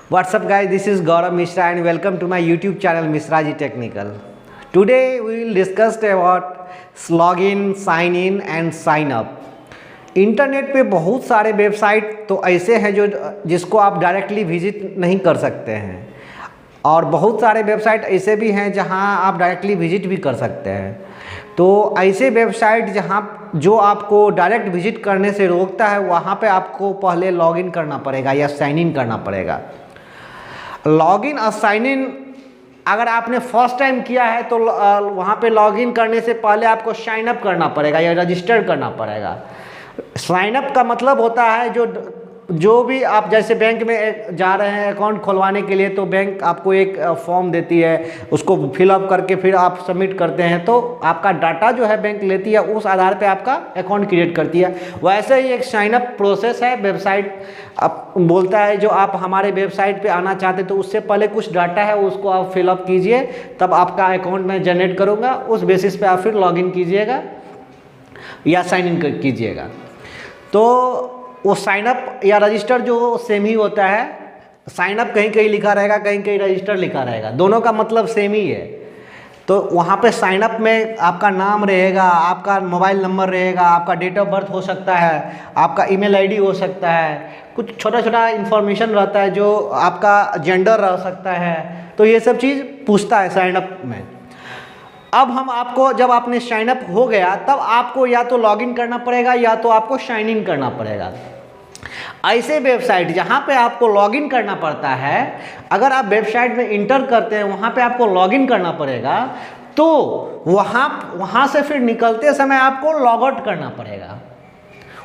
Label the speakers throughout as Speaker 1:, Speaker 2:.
Speaker 1: What's up guys, this is Gaurav Mishra and welcome to my YouTube channel Mishra Ji Technical. Today we will discuss about login, sign in and sign up. Internet पे बहुत सारे website तो ऐसे हैं जिसको आप directly visit नहीं कर सकते हैं और बहुत सारे वेबसाइट ऐसे भी हैं जहां आप डायरेक्टली विजिट भी कर सकते हैं। तो ऐसे वेबसाइट जहां जो आपको डायरेक्ट विजिट करने से रोकता है वहां पे आपको पहले लॉगिन करना पड़ेगा या साइन इन करना पड़ेगा। लॉगिन और साइन इन अगर आपने फर्स्ट टाइम किया है तो वहाँ पे लॉगिन करने से पहले आपको साइन अप करना पड़ेगा या रजिस्टर करना पड़ेगा। साइन अप का मतलब होता है जो भी आप जैसे बैंक में जा रहे हैं अकाउंट खुलवाने के लिए, तो बैंक आपको एक फॉर्म देती है, उसको फिलअप करके फिर आप सबमिट करते हैं तो आपका डाटा जो है बैंक लेती है, उस आधार पे आपका अकाउंट क्रिएट करती है। वैसे ही एक साइन अप प्रोसेस है। वेबसाइट आप बोलता है जो आप हमारे वेबसाइट पे आना चाहते तो उससे पहले कुछ डाटा है उसको आप फिलअप कीजिए, तब आपका अकाउंट मैं जनरेट करूँगा, उस बेसिस पे आप फिर लॉगिन कीजिएगा या साइन इन कीजिएगा। तो वो साइन अप या रजिस्टर जो सेम ही होता है। साइन अप कहीं कहीं लिखा रहेगा, कहीं कहीं रजिस्टर लिखा रहेगा, दोनों का मतलब सेम ही है। तो वहाँ पे साइन अप में आपका नाम रहेगा, आपका मोबाइल नंबर रहेगा, आपका डेट ऑफ बर्थ हो सकता है, आपका ईमेल आईडी हो सकता है, कुछ छोटा छोटा इन्फॉर्मेशन रहता है, जो आपका जेंडर रह सकता है। तो ये सब चीज़ पूछता है साइन अप में। अब हम आपको जब आपने साइन अप हो गया तब आपको या तो लॉगिन करना पड़ेगा या तो आपको साइन इन करना पड़ेगा। ऐसे वेबसाइट जहां पे आपको लॉगिन करना पड़ता है, अगर आप वेबसाइट में इंटर करते हैं वहां पे आपको लॉगिन करना पड़ेगा, तो वहां से फिर निकलते समय आपको लॉग आउट करना पड़ेगा।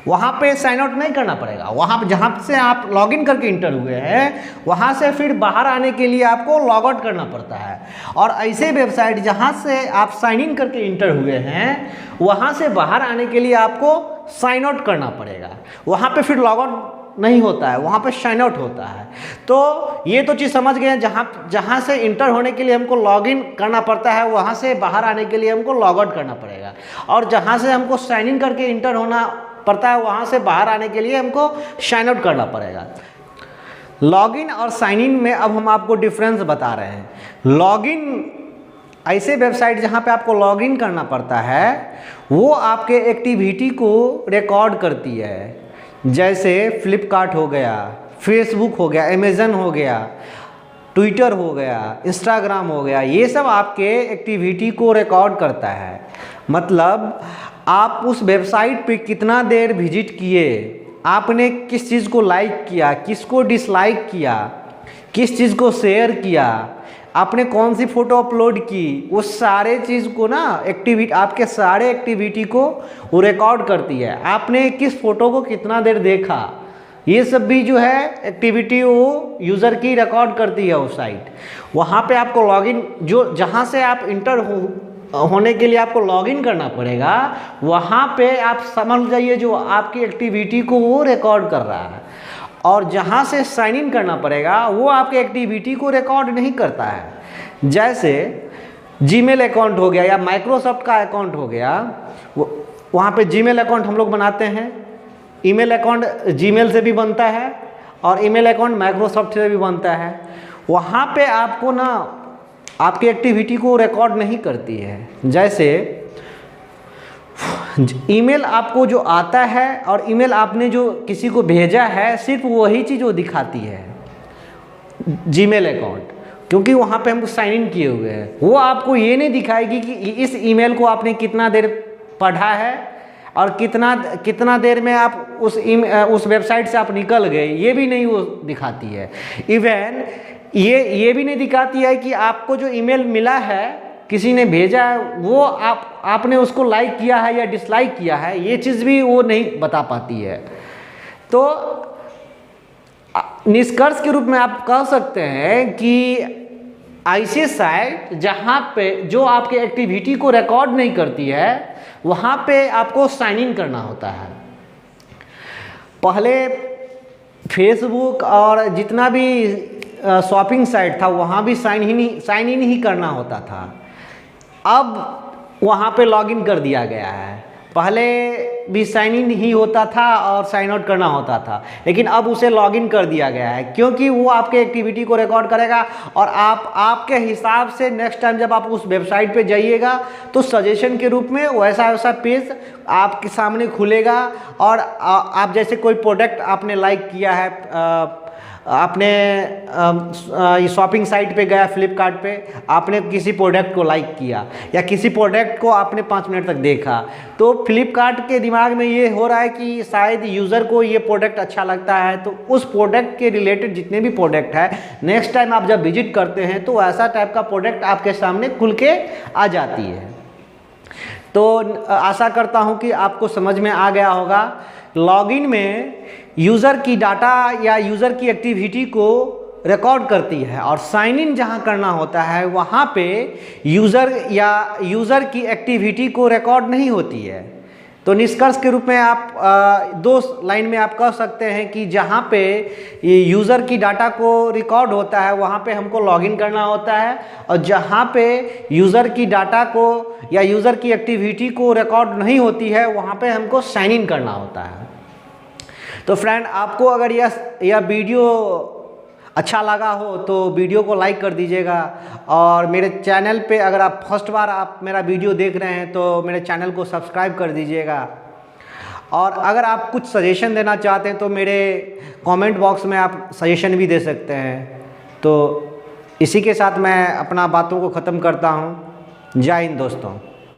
Speaker 1: वहाँ पे साइन आउट नहीं करना पड़ेगा। वहाँ जहाँ से आप लॉगिन करके इंटर हुए हैं वहाँ से फिर बाहर आने के लिए आपको लॉग आउट करना पड़ता है। और ऐसे वेबसाइट जहाँ से आप साइन इन करके इंटर हुए हैं वहाँ से बाहर आने के लिए आपको साइन आउट करना पड़ेगा। वहाँ पे फिर लॉग आउट नहीं होता है, वहाँ पे साइन आउट होता है। तो ये तो चीज़ समझ गए हैं। जहाँ से इंटर होने के लिए हमको लॉगिन करना पड़ता है वहाँ से बाहर आने के लिए हमको लॉग आउट करना पड़ेगा, और जहाँ से हमको साइन इन करके इंटर होना पड़ता है वहाँ से बाहर आने के लिए हमको साइन आउट करना पड़ेगा। लॉगिन और साइन इन में अब हम आपको डिफरेंस बता रहे हैं। लॉगिन ऐसे वेबसाइट जहाँ पे आपको लॉगिन करना पड़ता है वो आपके एक्टिविटी को रिकॉर्ड करती है, जैसे फ्लिपकार्ट हो गया, फेसबुक हो गया, अमेज़न हो गया, ट्विटर हो गया, इंस्टाग्राम हो गया। ये सब आपके एक्टिविटी को रिकॉर्ड करता है। मतलब आप उस वेबसाइट पे कितना देर विजिट किए, आपने किस चीज़ को लाइक किया, किसको डिसलाइक किया, किस चीज़ को शेयर किया, आपने कौन सी फ़ोटो अपलोड की, वो सारे चीज़ को ना एक्टिविटी आपके सारे एक्टिविटी को वो रिकॉर्ड करती है। आपने किस फ़ोटो को कितना देर देखा, ये सब भी जो है एक्टिविटी वो यूज़र की रिकॉर्ड करती है वो साइट। वहाँ पे आपको लॉगिन जहाँ से आप इंटर होने के लिए आपको लॉगिन करना पड़ेगा, वहाँ पे आप समझ जाइए जो आपकी एक्टिविटी को वो रिकॉर्ड कर रहा है। और जहाँ से साइन इन करना पड़ेगा वो आपके एक्टिविटी को रिकॉर्ड नहीं करता है। जैसे जीमेल अकाउंट हो गया या माइक्रोसॉफ्ट का अकाउंट हो गया, वहाँ पे जीमेल अकाउंट हम लोग बनाते हैं, ईमेल अकाउंट जीमेल से भी बनता है और ईमेल अकाउंट माइक्रोसॉफ्ट से भी बनता है। वहाँ पे आपको ना आपकी एक्टिविटी को रिकॉर्ड नहीं करती है। जैसे ईमेल आपको जो आता है और ईमेल आपने जो किसी को भेजा है सिर्फ वही चीज़ वो दिखाती है जीमेल अकाउंट, क्योंकि वहाँ पे हमको साइन इन किए हुए हैं। वो आपको ये नहीं दिखाएगी कि इस ईमेल को आपने कितना देर पढ़ा है और कितना देर में आप उस वेबसाइट से आप निकल गए, ये भी नहीं वो दिखाती है। इवन ये भी नहीं दिखाती है कि आपको जो ईमेल मिला है, किसी ने भेजा है, वो आपने उसको लाइक किया है या डिसलाइक किया है, ये चीज़ भी वो नहीं बता पाती है। तो निष्कर्ष के रूप में आप कह सकते हैं कि ऐसे साइट जहाँ पे जो आपके एक्टिविटी को रिकॉर्ड नहीं करती है वहाँ पे आपको साइन इन करना होता है। पहले फेसबुक और जितना भी शॉपिंग साइट था वहाँ भी साइन इन ही करना होता था। अब वहाँ पे लॉगिन कर दिया गया है। पहले भी साइन इन ही होता था और साइन आउट करना होता था, लेकिन अब उसे लॉगिन कर दिया गया है, क्योंकि वो आपके एक्टिविटी को रिकॉर्ड करेगा और आपके हिसाब से नेक्स्ट टाइम जब आप उस वेबसाइट पे जाइएगा तो सजेशन के रूप में वैसा वैसा पेज आपके सामने खुलेगा। और आप जैसे कोई प्रोडक्ट आपने लाइक किया है, आपने शॉपिंग साइट पे गया, फ्लिपकार्ट पे आपने किसी प्रोडक्ट को लाइक किया या किसी प्रोडक्ट को आपने 5 मिनट तक देखा, तो फ्लिपकार्ट के दिमाग में ये हो रहा है कि शायद यूज़र को ये प्रोडक्ट अच्छा लगता है, तो उस प्रोडक्ट के रिलेटेड जितने भी प्रोडक्ट है नेक्स्ट टाइम आप जब विजिट करते हैं तो ऐसा टाइप का प्रोडक्ट आपके सामने खुल के आ जाती है। तो आशा करता हूँ कि आपको समझ में आ गया होगा। लॉगिन में यूज़र की डाटा या यूज़र की एक्टिविटी को रिकॉर्ड करती है और साइन इन जहाँ करना होता है वहाँ पे यूज़र की एक्टिविटी को रिकॉर्ड नहीं होती है। तो निष्कर्ष के रूप में आप 2 लाइन में आप कह सकते हैं कि जहाँ पे यूज़र की डाटा को रिकॉर्ड होता है वहाँ पे हमको लॉगिन करना होता है, और जहाँ पे यूज़र की डाटा को या यूज़र की एक्टिविटी को रिकॉर्ड नहीं होती है वहाँ पे हमको साइन इन करना होता है। तो फ्रेंड, आपको अगर यह वीडियो अच्छा लगा हो तो वीडियो को लाइक कर दीजिएगा, और मेरे चैनल पे अगर आप फर्स्ट बार आप मेरा वीडियो देख रहे हैं तो मेरे चैनल को सब्सक्राइब कर दीजिएगा। और अगर आप कुछ सजेशन देना चाहते हैं तो मेरे कमेंट बॉक्स में आप सजेशन भी दे सकते हैं। तो इसी के साथ मैं अपना बातों को ख़त्म करता हूँ। जय हिंद दोस्तों।